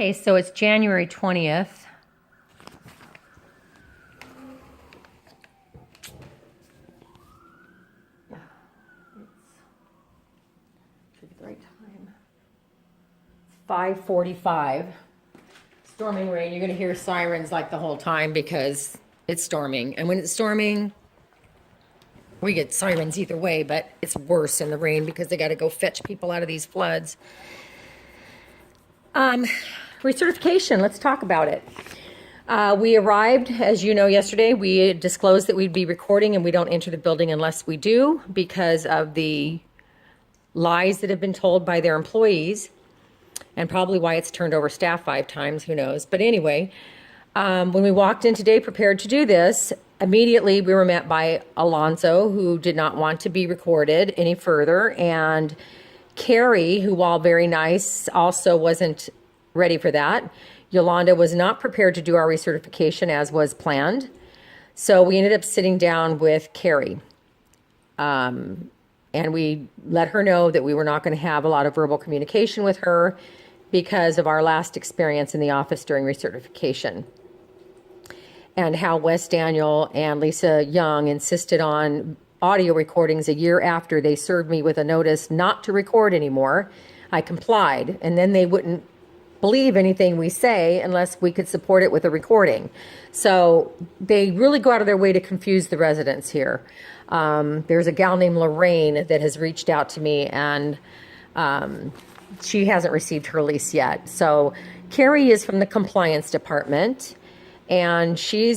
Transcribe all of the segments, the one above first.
Okay, so it's January 20th. Yeah, should be the right time. 5:45. Storming rain. You're going to hear sirens like the whole time because it's storming. And when it's storming, we get sirens either way, but it's worse in the rain because they got to go fetch people out of these floods. Recertification, let's talk about it. We arrived, as you know, yesterday. We disclosed that we'd be recording and we don't enter the building unless we do because of the lies that have been told by their employees and probably why it's turned over staff 5 times, who knows. But anyway, when we walked in today prepared to do this, immediately we were met by Alonso, who did not want to be recorded any further, and Kerry, who, while very nice, also wasn't ready for that. Yolanda was not prepared to do our recertification as was planned. So we ended up sitting down with Kerry. And we let her know that we were not going to have a lot of verbal communication with her because of our last experience in the office during recertification. And how Wes Daniel and Lisa Young insisted on audio recordings a year after they served me with a notice not to record anymore. I complied, and then they wouldn't believe anything we say unless we could support it with a recording. So they really go out of their way to confuse the residents here. There's a gal named Lorraine that has reached out to me, and she hasn't received her lease yet. So Kerry is from the compliance department, and she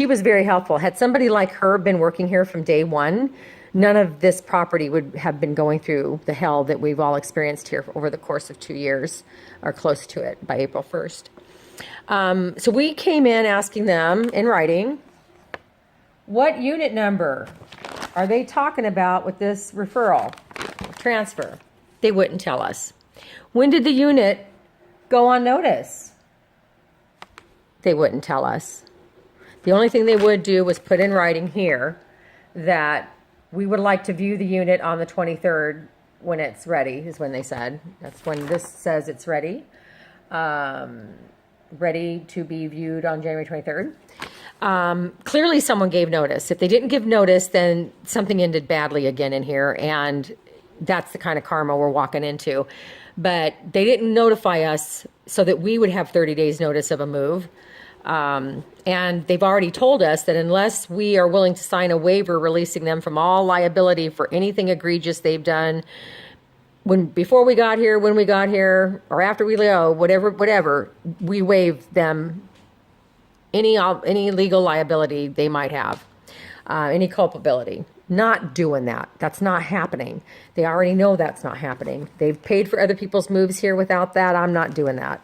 was very helpful. Had somebody like her been working here from day one, none of this property would have been going through the hell that we've all experienced here over the course of 2 years, or close to it, by April 1st. So we came in asking them in writing, what unit number are they talking about with this referral, transfer? They wouldn't tell us. When did the unit go on notice? They wouldn't tell us. The only thing they would do was put in writing here that we would like to view the unit on the 23rd when it's ready, is when they said. That's when this says it's ready. Ready to be viewed on January 23rd. Clearly someone gave notice. If they didn't give notice, then something ended badly again in here, and that's the kind of karma we're walking into. But they didn't notify us so that we would have 30 days notice of a move. And they've already told us that unless we are willing to sign a waiver releasing them from all liability for anything egregious they've done before we got here, when we got here, or after we go, whatever, we waive them any legal liability they might have, any culpability. Not doing that. That's not happening. They already know that's not happening. They've paid for other people's moves here without that. I'm not doing that.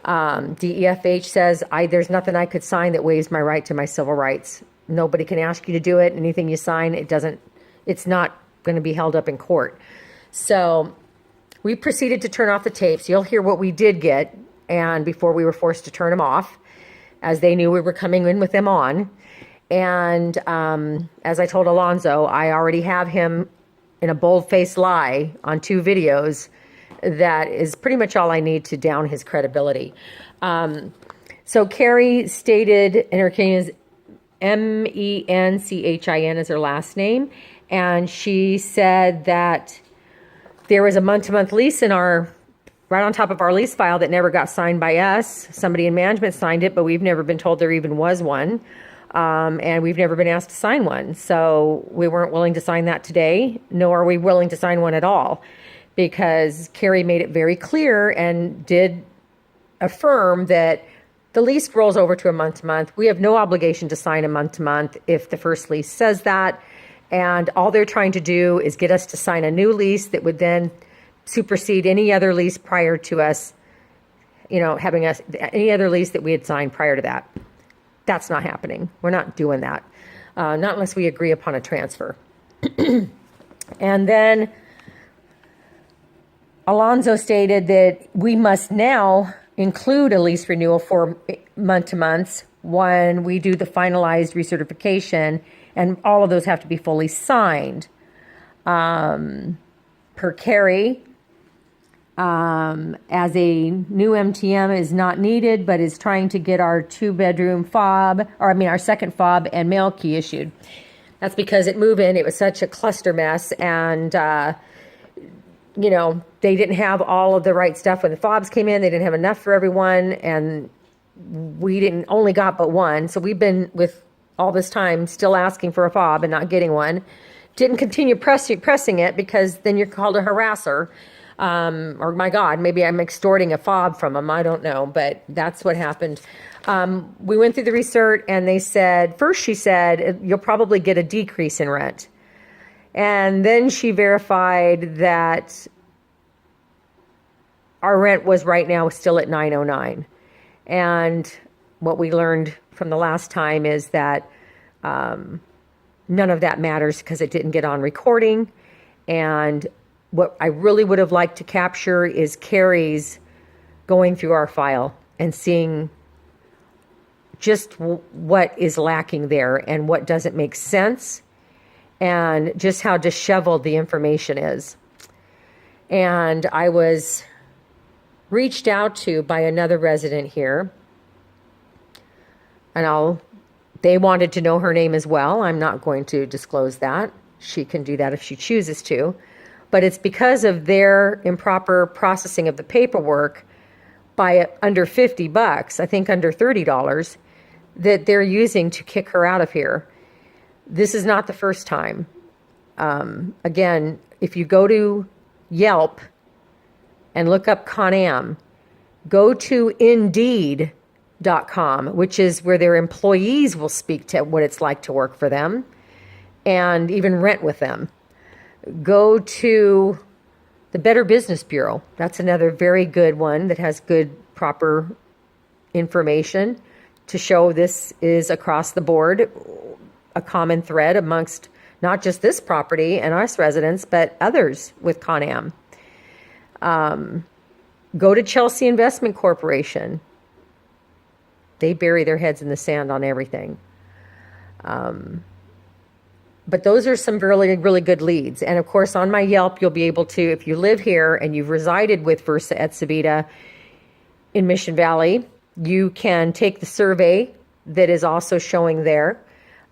DEFH says, there's nothing I could sign that waives my right to my civil rights. Nobody can ask you to do it. Anything you sign, it's not going to be held up in court. So we proceeded to turn off the tapes. You'll hear what we did get, and before we were forced to turn them off, as they knew we were coming in with them on. And as I told Alonso, I already have him in a bold-faced lie on 2 videos. That is pretty much all I need to down his credibility. So Kerry stated, and her name is Menchin is her last name, and she said that there was a month-to-month lease right on top of our lease file that never got signed by us. Somebody in management signed it, but we've never been told there even was one. And we've never been asked to sign one. So we weren't willing to sign that today, nor are we willing to sign one at all, because Kerry made it very clear and did affirm that the lease rolls over to a month-to-month. We have no obligation to sign a month-to-month if the first lease says that. And all they're trying to do is get us to sign a new lease that would then supersede any other lease prior to us, having any other lease that we had signed prior to that. That's not happening. We're not doing that. Not unless we agree upon a transfer. And then Alonso stated that we must now include a lease renewal for month-to-months when we do the finalized recertification, and all of those have to be fully signed. Per Kerry, as a new MTM is not needed, but is trying to get our 2-bedroom fob, our second fob and mail key issued. That's because at move-in, it was such a cluster mess, and, they didn't have all of the right stuff when the fobs came in. They didn't have enough for everyone, and we only got but one. So we've been, with all this time, still asking for a fob and not getting one. Didn't continue pressing it, because then you're called a harasser. Or my God, maybe I'm extorting a fob from them. I don't know, but that's what happened. We went through the recert, and she said, you'll probably get a decrease in rent. And then she verified that our rent was right now still at $909. And what we learned from the last time is that none of that matters, because it didn't get on recording. And what I really would have liked to capture is Kerry's going through our file and seeing just what is lacking there and what doesn't make sense, and just how disheveled the information is. And I was reached out to by another resident here, and they wanted to know her name as well. I'm not going to disclose that. She can do that if she chooses to. But it's because of their improper processing of the paperwork by under $50, I think under $30, that they're using to kick her out of here. This is not the first time. Again, if you go to Yelp and look up Con-Am, go to Indeed.com, which is where their employees will speak to what it's like to work for them and even rent with them. Go to the Better Business Bureau. That's another very good one that has good, proper information to show this is across the board, a common thread amongst not just this property and us residents, but others with Con-Am. Go to Chelsea Investment Corporation. They bury their heads in the sand on everything. But those are some really, really good leads. And of course, on my Yelp, you'll be able to, if you live here and you've resided with Versa et Savita in Mission Valley, you can take the survey that is also showing there.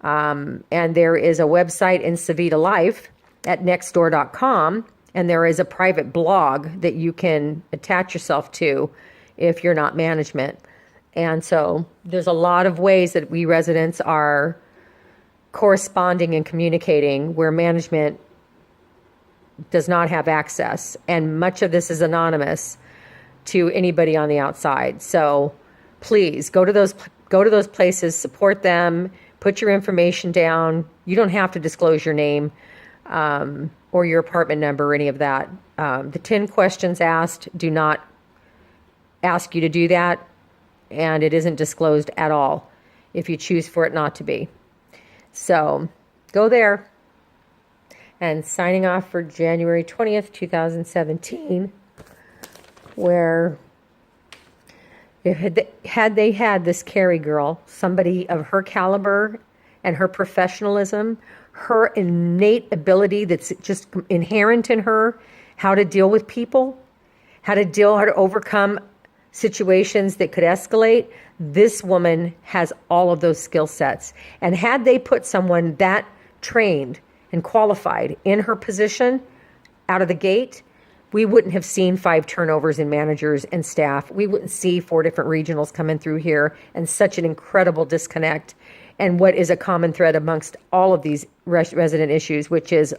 And there is a website in Savita Life at nextdoor.com. And there is a private blog that you can attach yourself to if you're not management. And so there's a lot of ways that we residents are corresponding and communicating where management does not have access, and much of this is anonymous to anybody on the outside. So please go to those places, support them, put your information down. You don't have to disclose your name or your apartment number or any of that. The 10 questions asked do not ask you to do that, and it isn't disclosed at all if you choose for it not to be. So go there. And signing off for January 20th, 2017, where had they had this Kerry girl, somebody of her caliber and her professionalism, her innate ability that's just inherent in her, how to deal with people, how to overcome situations that could escalate. This woman has all of those skill sets. And had they put someone that trained and qualified in her position out of the gate, we wouldn't have seen 5 turnovers in managers and staff. We wouldn't see 4 different regionals coming through here and such an incredible disconnect. And what is a common thread amongst all of these resident issues, which is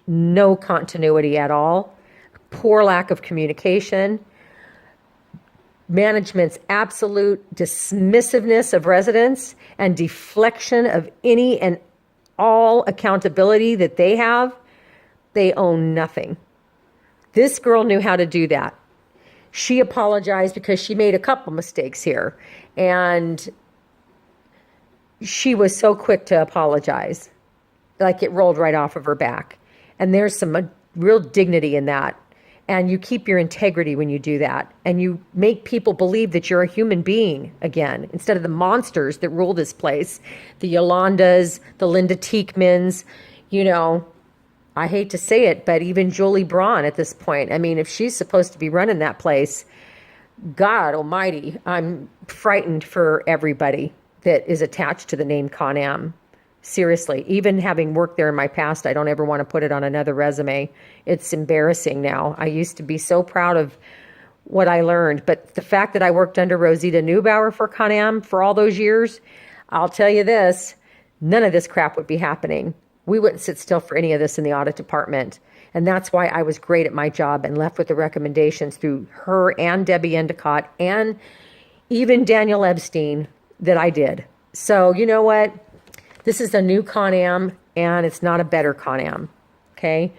no continuity at all, poor lack of communication, management's absolute dismissiveness of residents and deflection of any and all accountability that they have. They own nothing. This girl knew how to do that. She apologized because she made a couple mistakes here, and she was so quick to apologize, like it rolled right off of her back. And there's some real dignity in that. And you keep your integrity when you do that. And you make people believe that you're a human being again, instead of the monsters that rule this place. The Yolandas, the Linda Teekmans, I hate to say it, but even Julie Braun at this point, I mean, if she's supposed to be running that place, God almighty, I'm frightened for everybody that is attached to the name Con-Am. Seriously, even having worked there in my past, I don't ever want to put it on another resume. It's embarrassing now. I used to be so proud of what I learned, but the fact that I worked under Rosita Neubauer for Con-Am for all those years, I'll tell you this, none of this crap would be happening. We wouldn't sit still for any of this in the audit department. And that's why I was great at my job and left with the recommendations through her and Debbie Endicott and even Daniel Epstein that I did. So you know what? This is a new Con-Am, and it's not a better Con-Am, okay?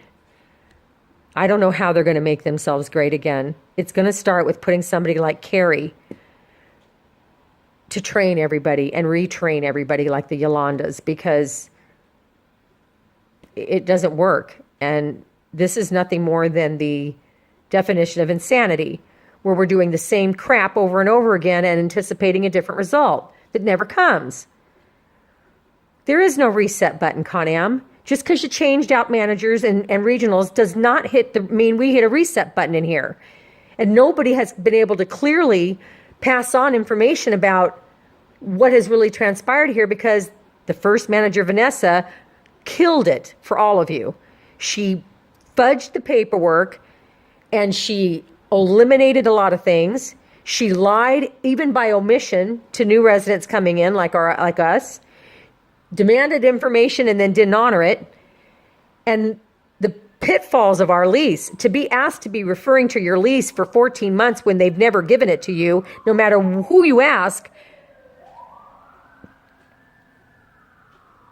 I don't know how they're going to make themselves great again. It's going to start with putting somebody like Kerry to train everybody and retrain everybody like the Yolandas, because it doesn't work. And this is nothing more than the definition of insanity, where we're doing the same crap over and over again and anticipating a different result that never comes. There is no reset button, Con-Am. Just because you changed out managers and regionals does not mean we hit a reset button in here. And nobody has been able to clearly pass on information about what has really transpired here, because the first manager, Vanessa, killed it for all of you. She fudged the paperwork and she eliminated a lot of things. She lied, even by omission, to new residents coming in like us. Demanded information and then didn't honor it. And the pitfalls of our lease, to be asked to be referring to your lease for 14 months when they've never given it to you, no matter who you ask.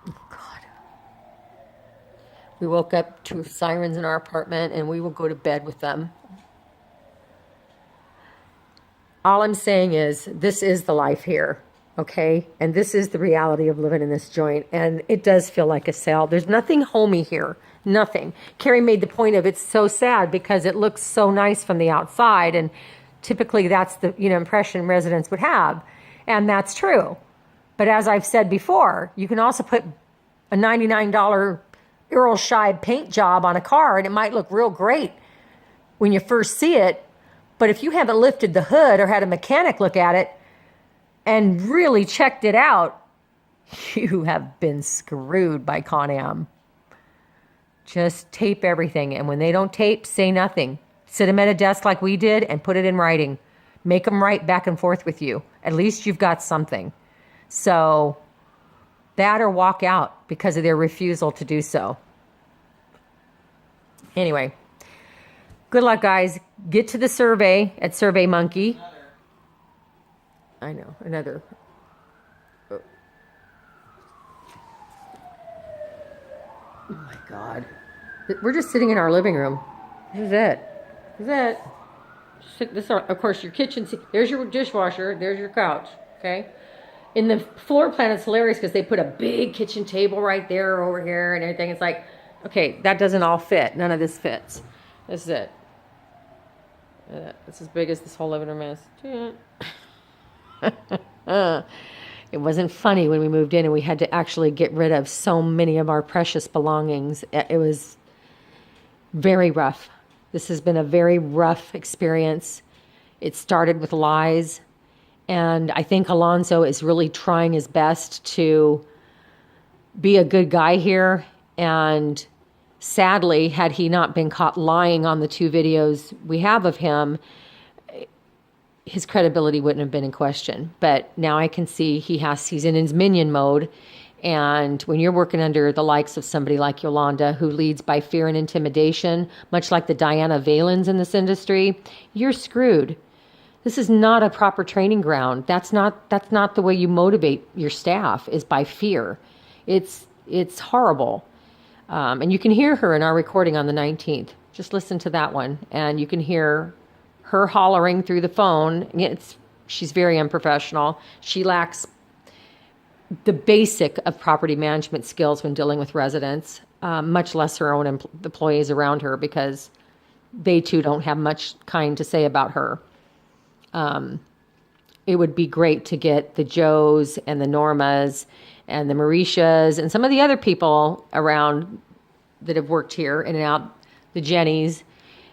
Oh, God. We woke up to sirens in our apartment, and we will go to bed with them. All I'm saying is, this is the life here. Okay, and this is the reality of living in this joint, and it does feel like a sale. There's nothing homey here, nothing. Kerry made the point of it's so sad because it looks so nice from the outside, and typically that's the impression residents would have, and that's true. But as I've said before, you can also put a $99 Earl Scheib paint job on a car, and it might look real great when you first see it, but if you haven't lifted the hood or had a mechanic look at it and really checked it out, you have been screwed by Con-Am. Just tape everything. And when they don't tape, say nothing. Sit them at a desk like we did and put it in writing. Make them write back and forth with you. At least you've got something. So that or walk out because of their refusal to do so. Anyway, good luck, guys. Get to the survey at SurveyMonkey. I know, another. Oh my God. We're just sitting in our living room. This is it. This is it. Of course, your kitchen. There's your dishwasher. There's your couch. Okay. In the floor plan, it's hilarious because they put a big kitchen table right there over here and everything. It's like, okay, that doesn't all fit. None of this fits. This is it. It's as big as this whole living room is. It wasn't funny when we moved in and we had to actually get rid of so many of our precious belongings. It was very rough. This has been a very rough experience. It started with lies, and I think Alonso is really trying his best to be a good guy here, and sadly, had he not been caught lying on the 2 videos we have of him, his credibility wouldn't have been in question. But now I can see he's in his minion mode. And when you're working under the likes of somebody like Yolanda, who leads by fear and intimidation, much like the Diana Valens in this industry, you're screwed. This is not a proper training ground. That's not the way you motivate your staff, is by fear. It's horrible. And you can hear her in our recording on the 19th. Just listen to that one, and you can hear her hollering through the phone. She's very unprofessional. She lacks the basic of property management skills when dealing with residents, much less her own employees around her, because they too don't have much kind to say about her. It would be great to get the Joes and the Normas and the Mauritias and some of the other people around that have worked here in and out, the Jennies,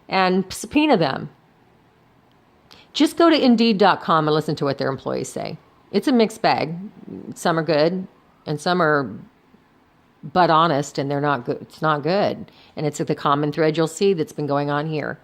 and subpoena them. Just go to Indeed.com and listen to what their employees say. It's a mixed bag. Some are good, and some are but honest, and they're not good. It's not good. And it's the common thread you'll see that's been going on here.